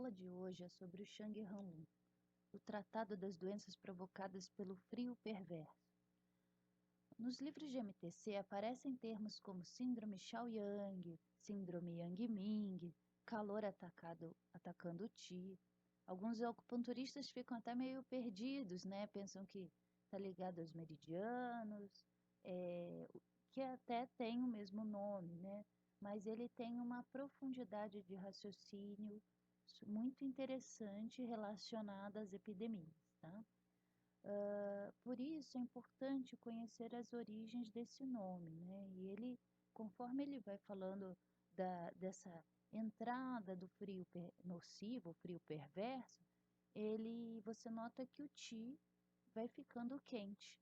aula de hoje é sobre o Shang Hanlun, o Tratado das Doenças Provocadas pelo Frio Perverso. Nos livros de MTC aparecem termos como Síndrome Shaoyang, Síndrome Yang Ming, calor atacando o Qi. Alguns acupunturistas ficam até meio perdidos, né? Pensam que está ligado aos meridianos, que até tem o mesmo nome, né? Mas ele tem uma profundidade de raciocínio muito interessante relacionada às epidemias, tá? Por isso é importante conhecer as origens desse nome, né? E ele, conforme ele vai falando dessa entrada do frio nocivo, o frio perverso, você nota que o Qi vai ficando quente.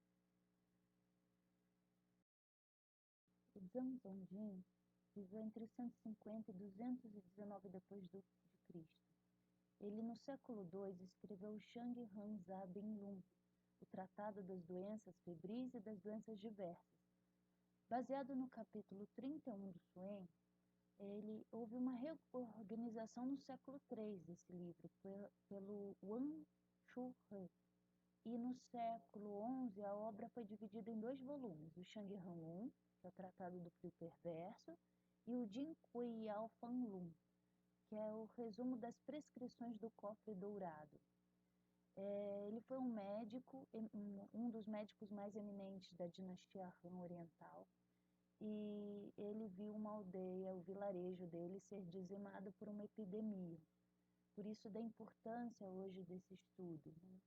O Zhang Zongjing viveu entre 150 e 219 depois de Cristo. Ele, no século II, escreveu o Shang Han Za Bin Lun, o Tratado das Doenças Febris e das Doenças Diversas. Baseado no capítulo 31 do Suen, houve uma reorganização no século III desse livro, pelo Wan Shu He. E no século XI, a obra foi dividida em 2 volumes, o Shang Han Lun, que é o Tratado do Frio Perverso, e o Jin Kui Yao Fan Lun, que é o resumo das prescrições do cofre dourado. Ele foi um médico, um dos médicos mais eminentes da dinastia Han Oriental, e ele viu uma aldeia, o vilarejo dele, ser dizimado por uma epidemia. Por isso da importância hoje desse estudo, né?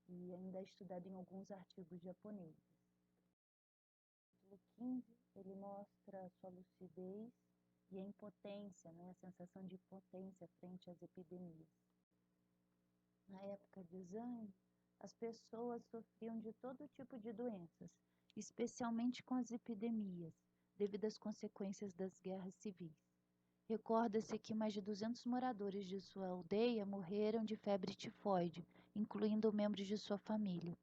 E ainda é estudado em alguns artigos japoneses. No 15, ele mostra a sua lucidez e a impotência, né? A sensação de impotência frente às epidemias. Na época de Zhang, as pessoas sofriam de todo tipo de doenças, especialmente com as epidemias, devido às consequências das guerras civis. Recorda-se que mais de 200 moradores de sua aldeia morreram de febre tifoide, incluindo membros de sua família.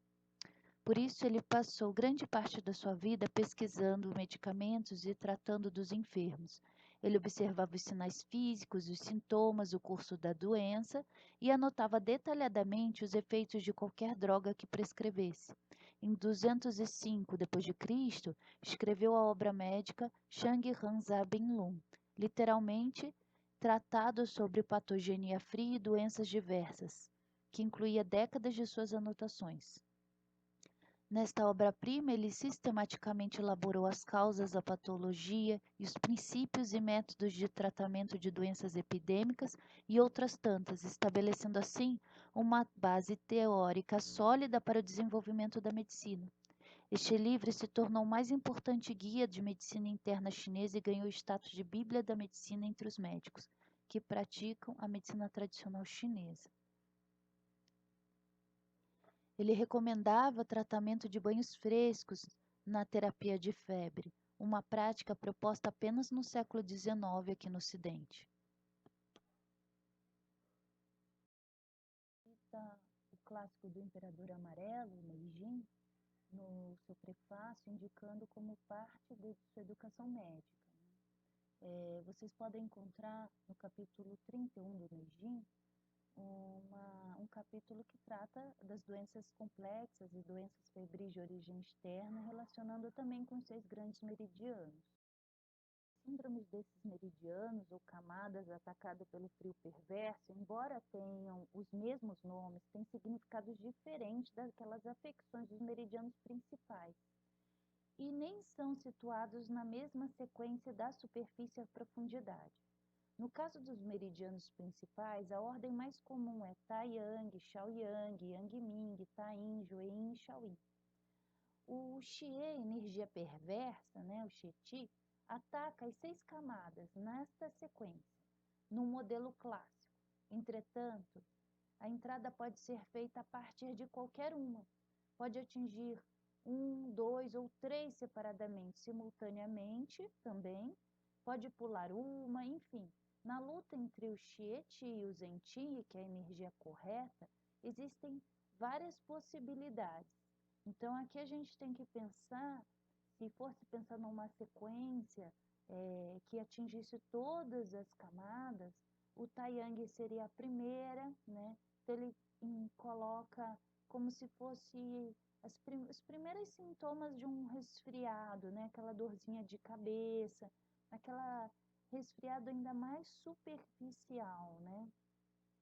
Por isso, ele passou grande parte da sua vida pesquisando medicamentos e tratando dos enfermos. Ele observava os sinais físicos, os sintomas, o curso da doença e anotava detalhadamente os efeitos de qualquer droga que prescrevesse. Em 205 d.C., escreveu a obra médica Shang Han Za Bin Lun, literalmente Tratado sobre Patogenia Fria e Doenças Diversas, que incluía décadas de suas anotações. Nesta obra-prima, ele sistematicamente elaborou as causas da patologia e os princípios e métodos de tratamento de doenças epidêmicas e outras tantas, estabelecendo assim uma base teórica sólida para o desenvolvimento da medicina. Este livro se tornou o mais importante guia de medicina interna chinesa e ganhou o status de Bíblia da Medicina entre os médicos que praticam a medicina tradicional chinesa. Ele recomendava tratamento de banhos frescos na terapia de febre, uma prática proposta apenas no século XIX aqui no Ocidente. Cita o clássico do Imperador Amarelo, Meijin, no seu prefácio, indicando como parte de sua educação médica. Vocês podem encontrar no capítulo 31 do Meijin um capítulo que trata das doenças complexas e doenças febris de origem externa, relacionando também com os 6 grandes meridianos. Síndromes desses meridianos ou camadas atacadas pelo frio perverso, embora tenham os mesmos nomes, têm significados diferentes daquelas afecções dos meridianos principais e nem são situados na mesma sequência da superfície à profundidade. No caso dos meridianos principais, a ordem mais comum é Tai-Yang, Shaoyang, Yang Ming, Tai-In, Jue-In e Shaoyin. O Xie, energia perversa, né, o Xie-Ti, ataca as 6 camadas nesta sequência, no modelo clássico. Entretanto, a entrada pode ser feita a partir de qualquer uma. Pode atingir 1, 2 ou 3 separadamente, simultaneamente também. Pode pular uma, enfim. Na luta entre o Xie-Ti e o Zen-Ti, que é a energia correta, existem várias possibilidades. Então, aqui a gente tem que pensar, se fosse pensar numa sequência que atingisse todas as camadas, o Taiyang seria a primeira, né? Então ele coloca como se fosse os primeiros sintomas de um resfriado, né? Aquela dorzinha de cabeça, aquela resfriado ainda mais superficial, né?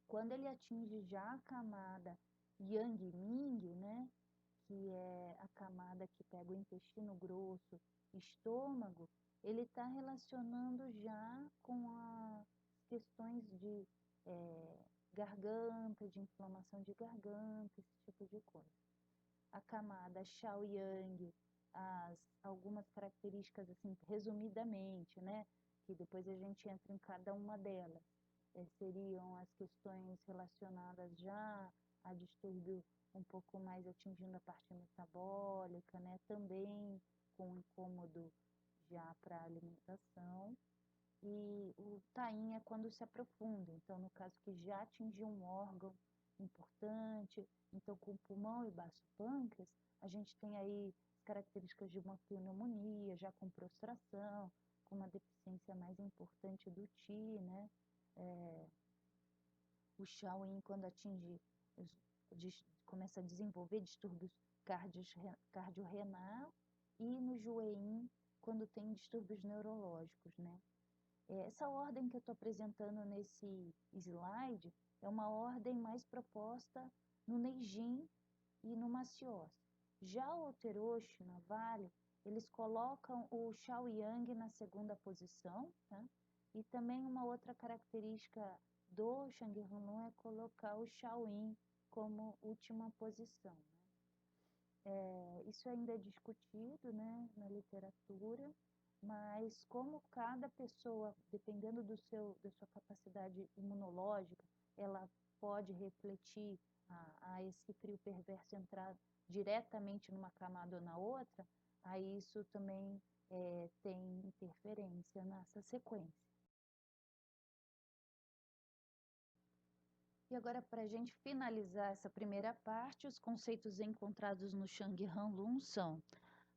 Quando ele atinge já a camada Yang Ming, né? Que é a camada que pega o intestino grosso, estômago, ele está relacionando já com as questões de garganta, de inflamação de garganta, esse tipo de coisa. A camada Shaoyang, algumas características, assim, resumidamente, né? Que depois a gente entra em cada uma delas. Seriam as questões relacionadas já a distúrbio um pouco mais atingindo a parte metabólica, né? Também com incômodo já para a alimentação. E o taim é quando se aprofunda, então no caso que já atingiu um órgão importante, então com pulmão e baço pâncreas, a gente tem aí características de uma pneumonia, já com prostração, com uma deficiência mais importante do Qi, né? O Shaoyin, quando atinge, começa a desenvolver distúrbios cardiorrenal, e no Jueyin, quando tem distúrbios neurológicos, né? Essa ordem que eu estou apresentando nesse slide é uma ordem mais proposta no Neijin e no Macios. Já o Oteroshi, na Vale, eles colocam o Shaoyang na segunda posição, tá? E também uma outra característica do Shangri Hunlun é colocar o Shaoyin como última posição, né? Isso ainda é discutido, né, na literatura, mas como cada pessoa, dependendo da sua capacidade imunológica, ela pode refletir a esse frio perverso entrar diretamente numa camada ou na outra, aí isso também tem interferência nessa sequência. E agora, para a gente finalizar essa primeira parte, os conceitos encontrados no Shangri Hunlun são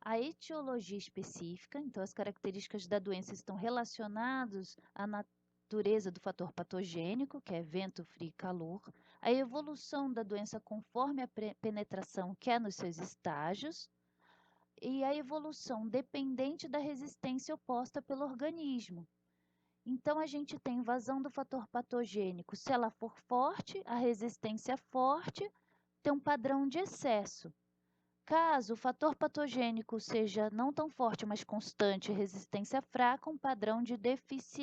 a etiologia específica, então as características da doença estão relacionadas à natureza do fator patogênico, que é vento, frio e calor, a evolução da doença conforme a penetração, que é nos seus estágios, e a evolução dependente da resistência oposta pelo organismo. Então, a gente tem invasão do fator patogênico. Se ela for forte, a resistência forte, tem um padrão de excesso. Caso o fator patogênico seja não tão forte, mas constante, resistência fraca, um padrão de deficiência.